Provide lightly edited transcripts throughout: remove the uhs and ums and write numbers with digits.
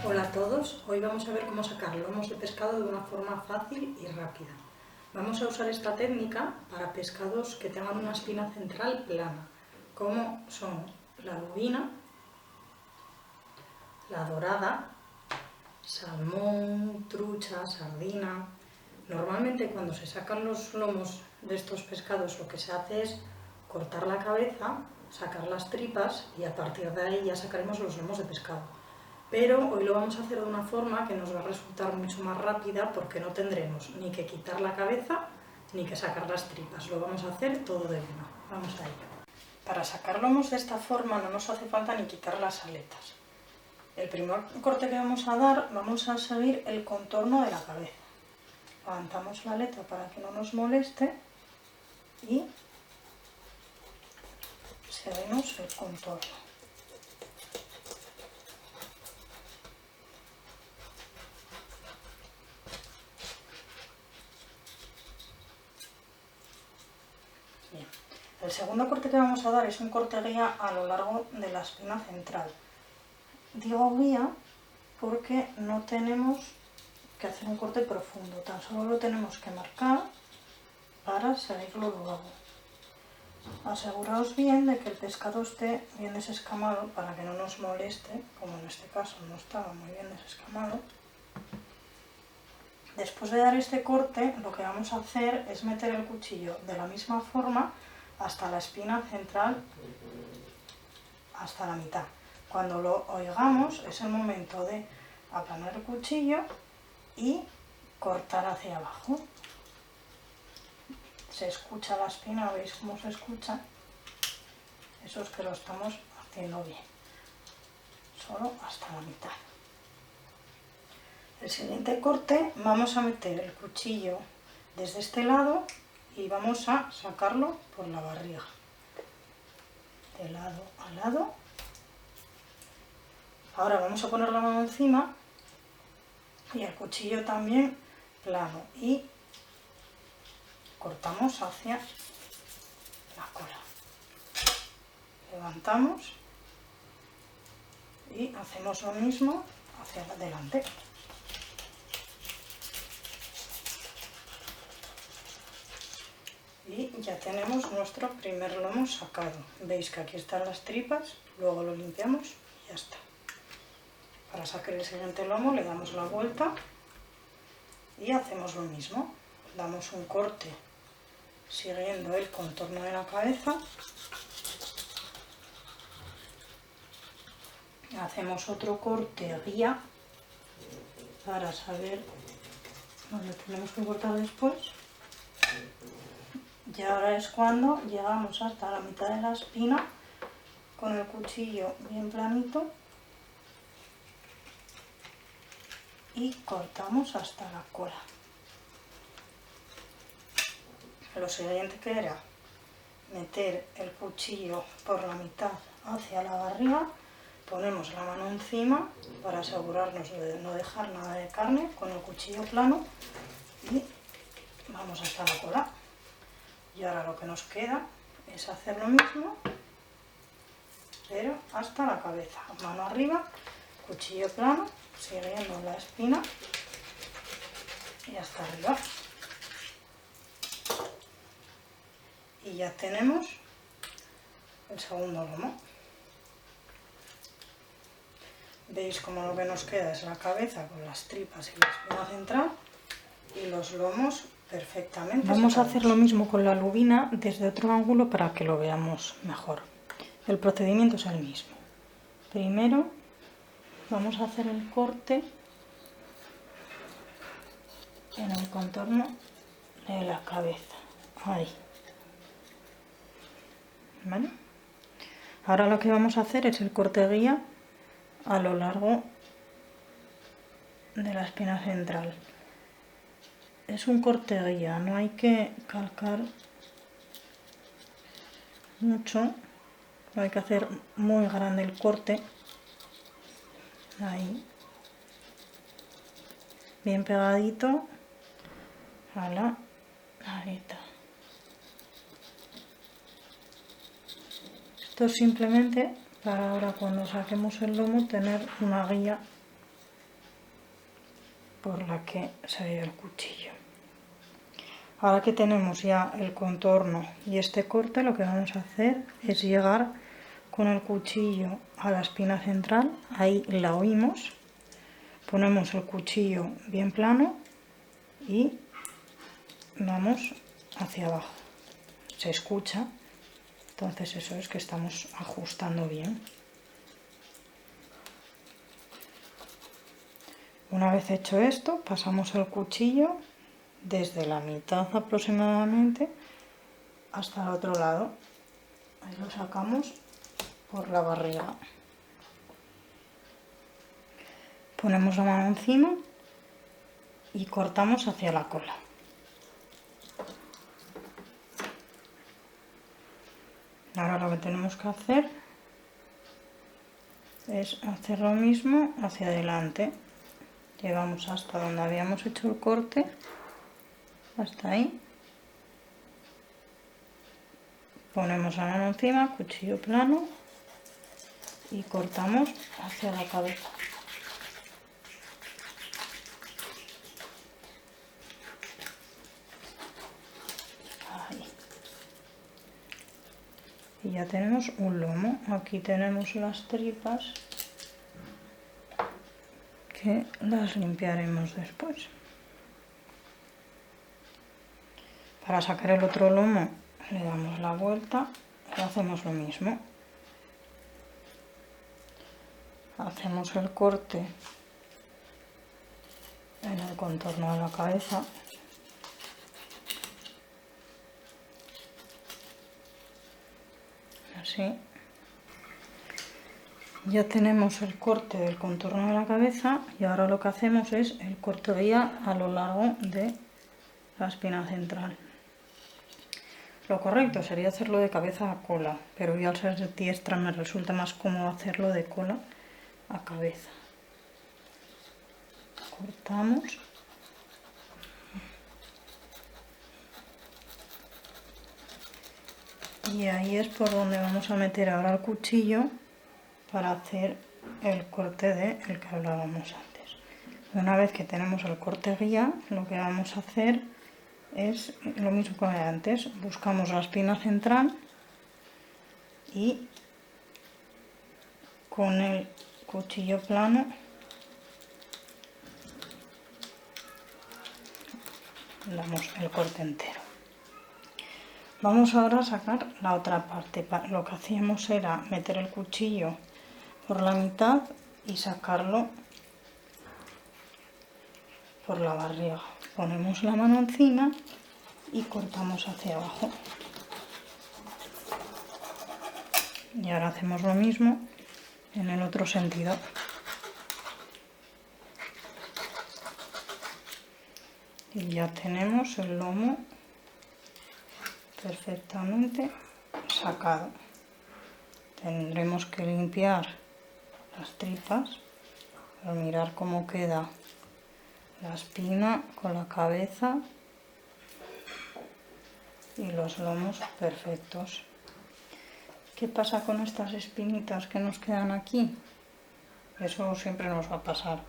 Hola a todos, hoy vamos a ver cómo sacar lomos de pescado de una forma fácil y rápida. Vamos a usar esta técnica para pescados que tengan una espina central plana, como son la lubina, la dorada, salmón, trucha, sardina. Normalmente cuando se sacan los lomos de estos pescados lo que se hace es cortar la cabeza, sacar las tripas y a partir de ahí ya sacaremos los lomos de pescado. Pero hoy lo vamos a hacer de una forma que nos va a resultar mucho más rápida porque no tendremos ni que quitar la cabeza ni que sacar las tripas. Lo vamos a hacer todo de una. Vamos a ello. Para sacar lomos de esta forma no nos hace falta ni quitar las aletas. El primer corte que vamos a dar, vamos a seguir el contorno de la cabeza. Levantamos la aleta para que no nos moleste y seguimos el contorno. Bien. El segundo corte que vamos a dar es un corte guía a lo largo de la espina central. Digo guía porque no tenemos que hacer un corte profundo, tan solo lo tenemos que marcar para seguirlo luego. Aseguraos bien de que el pescado esté bien desescamado para que no nos moleste, como en este caso no estaba muy bien desescamado. Después de dar este corte, lo que vamos a hacer es meter el cuchillo de la misma forma hasta la espina central, hasta la mitad. Cuando lo oigamos es el momento de aplanar el cuchillo y cortar hacia abajo. Se escucha la espina, ¿veis cómo se escucha? Eso es que lo estamos haciendo bien. Solo hasta la mitad. El siguiente corte vamos a meter el cuchillo desde este lado y vamos a sacarlo por la barriga. De lado a lado. Ahora vamos a poner la mano encima y el cuchillo también plano y cortamos hacia la cola. Levantamos y hacemos lo mismo hacia adelante. Y ya tenemos nuestro primer lomo sacado. Veis que aquí están las tripas, luego lo limpiamos y ya está. Para sacar el siguiente lomo le damos la vuelta y hacemos lo mismo. Damos un corte siguiendo el contorno de la cabeza. Hacemos otro corte guía para saber dónde tenemos que cortar después. Y ahora es cuando llegamos hasta la mitad de la espina con el cuchillo bien planito y cortamos hasta la cola. Lo siguiente que era meter el cuchillo por la mitad hacia la barriga, ponemos la mano encima para asegurarnos de no dejar nada de carne con el cuchillo plano y vamos hasta la cola. Y ahora lo que nos queda es hacer lo mismo, pero hasta la cabeza. Mano arriba, cuchillo plano, siguiendo la espina y hasta arriba. Y ya tenemos el segundo lomo. Veis como lo que nos queda es la cabeza con las tripas y la espina central y los lomos perfectamente. Vamos a hacer lo mismo con la lubina desde otro ángulo para que lo veamos mejor. El procedimiento es el mismo. Primero vamos a hacer el corte en el contorno de la cabeza. Ahí. ¿Vale? Ahora lo que vamos a hacer es el corte guía a lo largo de la espina central. Es un corte guía, no hay que calcar mucho, no hay que hacer muy grande el corte. Ahí, bien pegadito a la areta. Esto es simplemente para ahora cuando saquemos el lomo tener una guía por la que se ve el cuchillo. Ahora que tenemos ya el contorno y este corte, lo que vamos a hacer es llegar con el cuchillo a la espina central, ahí la oímos, ponemos el cuchillo bien plano y vamos hacia abajo. Se escucha, entonces eso es que estamos ajustando bien. Una vez hecho esto, pasamos el cuchillo desde la mitad aproximadamente hasta el otro lado. Ahí lo sacamos por la barriga. Ponemos la mano encima y cortamos hacia la cola. Ahora lo que tenemos que hacer es hacer lo mismo hacia adelante. Llegamos hasta donde habíamos hecho el corte, hasta ahí. Ponemos la mano encima, cuchillo plano y cortamos hacia la cabeza. Ahí. Y ya tenemos un lomo. Aquí tenemos las tripas que las limpiaremos después. Para sacar el otro lomo le damos la vuelta y hacemos lo mismo. Hacemos el corte en el contorno de la cabeza. Así. Ya tenemos el corte del contorno de la cabeza y ahora lo que hacemos es el corte de ella a lo largo de la espina central. Lo correcto sería hacerlo de cabeza a cola, pero yo al ser diestra me resulta más cómodo hacerlo de cola a cabeza. Cortamos. Y ahí es por donde vamos a meter ahora el cuchillo para hacer el corte del que hablábamos antes. Una vez que tenemos el corte guía, lo que vamos a hacer es lo mismo que antes. Buscamos la espina central y con el cuchillo plano damos el corte entero. Vamos ahora a sacar la otra parte. Lo que hacíamos era meter el cuchillo por la mitad y sacarlo por la barriga. Ponemos la mano encima y cortamos hacia abajo. Y ahora hacemos lo mismo en el otro sentido. Y ya tenemos el lomo perfectamente sacado. Tendremos que limpiar las tripas para mirar cómo queda la espina con la cabeza y los lomos perfectos. ¿Qué pasa con estas espinitas que nos quedan aquí? Eso siempre nos va a pasar.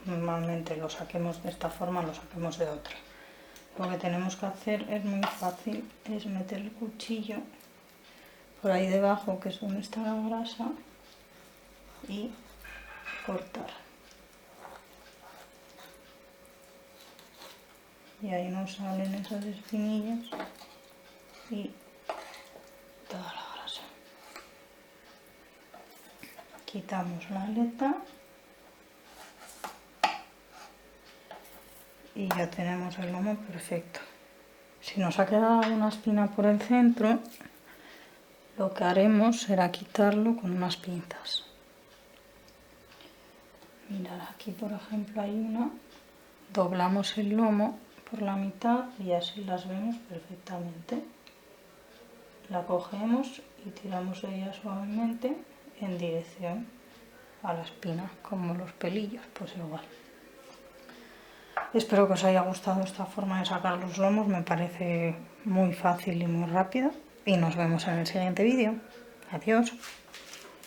Normalmente lo saquemos de esta forma, lo saquemos de otra. Lo que tenemos que hacer es muy fácil, es meter el cuchillo por ahí debajo, que es donde está la grasa, y cortar. Y ahí nos salen esas espinillas y toda la grasa. Quitamos la aleta y ya tenemos el lomo perfecto. Si nos ha quedado una espina por el centro, lo que haremos será quitarlo con unas pinzas. Mirad, aquí por ejemplo hay una. Doblamos el lomo por la mitad y así las vemos perfectamente. La cogemos y tiramos de ella suavemente en dirección a la espina, como los pelillos, pues igual. Espero que os haya gustado esta forma de sacar los lomos, me parece muy fácil y muy rápida. Y nos vemos en el siguiente vídeo. Adiós.